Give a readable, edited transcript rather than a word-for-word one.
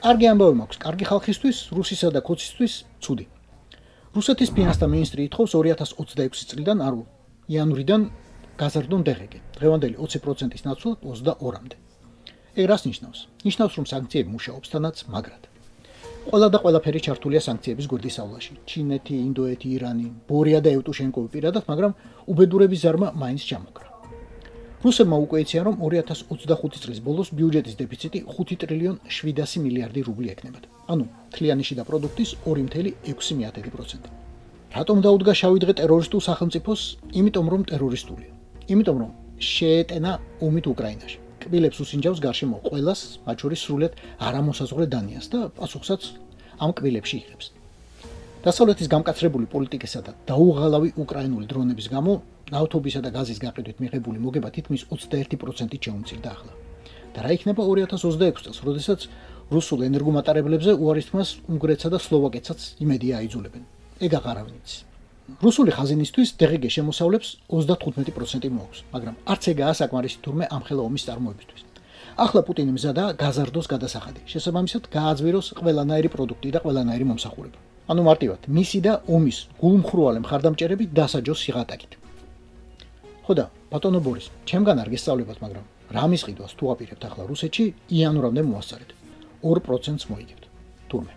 კარგი ამბავი მაქვს, კარგი ხალხისთვის, რუსისა და ქოცისთვის ცუდი. რუსეთის ფინანსთა მინისტრი ითხოვს 2026 წლიდან იანვრიდან გაზარდონ დღეგ. დღევანდელი 20%-ის ნაცვლად 22-მდე. ეგ რას ნიშნავს? ნიშნავს, რომ სანქციები მუშაობს თანაც მაგრად. ყველა და ყველაფერი ჩართულია სანქციების გვერდისავლაში. ჩინეთი, ინდოეთი, ირანი, ბორია და ევტუშენკოვი პირადად, მაგრამ უბედურების ზარმა მაინც ჩამოკრა. რუსებმა უკვე იციან, რომ 2025 წლის ბოლოს ბიუჯეტის დეფიციტი 5 ტრილიონ 700 მილიარდი რუბლი ექნებათ. ანუ თლიანი შიდა პროდუქტის 2.6%. რატომ დაუდგა შავი დღე ტერორისტულ სახელმწიფოს? იმიტომ რომ ტერორისტულია. იმიტომ რომ შეეტენა ომით უკრაინაში. კბილებს უსინჯავს გარშემო ყველას, მათ შორის სრულად არამოსაზღვრე დანიას და პასუხსაც ამ კბილებში იღებს. დასავლეთის გამკაცრებული პოლიტიკისა და დაუღალავი უკრაინული დრონების გამო ნავთობისა და გაზის გაყიდვით მიღებული მოგება თითქმის 21%-ით შეუმცირდა ახლა. და რა იქნება 2026 წელს, როდესაც რუსულ ენერგომატარებლებზე უარისთმას უნგრეთსა და სლოვაკეთსაც იმედია აიძულებენ. ეგ აღარავინ იცის. რუსული ხაზინისთვის დღგ შემოსავლებს 35% მოაქვს, მაგრამ არც ეგაა საკმარისი თურმე ამ ხელა ომის წარმოებისთვის. ახლა პუტინი მზადაა გაზარდოს გადასახადი, შესაბამისად გააძვიროს ყველანაირი პროდუქტი და ყველანაირი მომსახურება. ანუ მარტივად, მისი და ომის გულმხრუალე მხარდამჭერები დასაჯოს სიღატაკით. ხოდა, ბატონო ბორის, ჩემგან არ გესწავლებათ, მაგრამ რამის ყიდვას თუ აპირებთ ახლა რუსეთში, იანვრამდე მოასწარეთ. 2%-ს მოიგებთ. თურმე